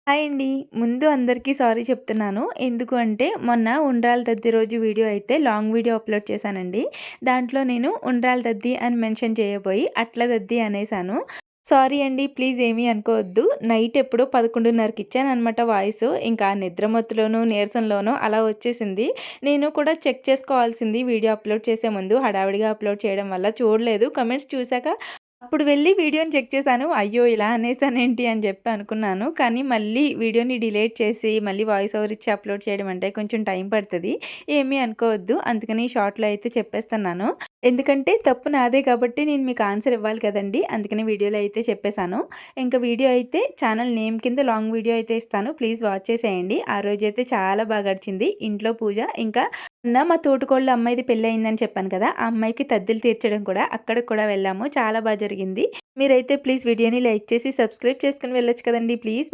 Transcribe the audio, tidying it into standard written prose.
Hi అండి. ముందు అందరికీ సారీ చెప్తున్నాను. ఎందుకు అంటే మొన్న ఉండ్రాల దద్ది రోజు వీడియో అయితే లాంగ్ వీడియో అప్‌లోడ్ చేశానండి. దాంట్లో నేను ఉండ్రాల దద్ది అని మెన్షన్ చేయబోయి అట్ల దద్ది అనేసాను. సారీ అండి. ప్లీజ్ ఏమీ అనుకోవద్దు. నైట్ ఎప్పుడో 11:30కి ఇచ్చాననమాట వాయిసు. ఇంకా నిద్రమత్తులోనో, నీరసంలోనో అలా వచ్చేసింది. నేను కూడా చెక్ చేసుకోవాల్సింది వీడియో అప్‌లోడ్ చేసే ముందు. హడావిడిగా అప్‌లోడ్ చేయడం వల్ల చూడలేదు. కామెంట్స్ చూసాక అప్పుడు వెళ్ళి వీడియోని చెక్ చేశాను. అయ్యో! ఇలా అనేసానేంటి అని చెప్పి అనుకున్నాను. కానీ మళ్ళీ వీడియోని డిలీట్ చేసి మళ్ళీ వాయిస్ ఓవర్ ఇచ్చి అప్‌లోడ్ చేయడం అంటే కొంచెం టైం పడతది. ఏమీ అనుకోవద్దు. అందుకని షార్ట్‌లో అయితే చెప్పేస్తున్నాను. ఎందుకంటే తప్పు నాదే కాబట్టి నేను మీకు ఆన్సర్ ఇవ్వాలి కదండీ! అందుకని వీడియోలో అయితే చెప్పేసాను. ఇంక వీడియో అయితే ఛానల్ నేమ్ కింద లాంగ్ వీడియో అయితే ఇస్తాను. ప్లీజ్ వాచ్ చేసేయండి. ఆ రోజైతే చాలా బాగా గడిచింది. ఇంట్లో పూజ ఇంకా మా తోటికోడళ్ళ అమ్మాయిది పెళ్లయిందని చెప్పాను కదా! ఆ అమ్మాయికి తద్దిలు తీర్చడం కూడా అక్కడికి కూడా వెళ్ళాము. చాలా జరిగింది. మీరైతే ప్లీజ్ వీడియోని లైక్ చేసి సబ్స్క్రైబ్ చేసుకొని వెళ్ళొచ్చు కదండీ! ప్లీజ్.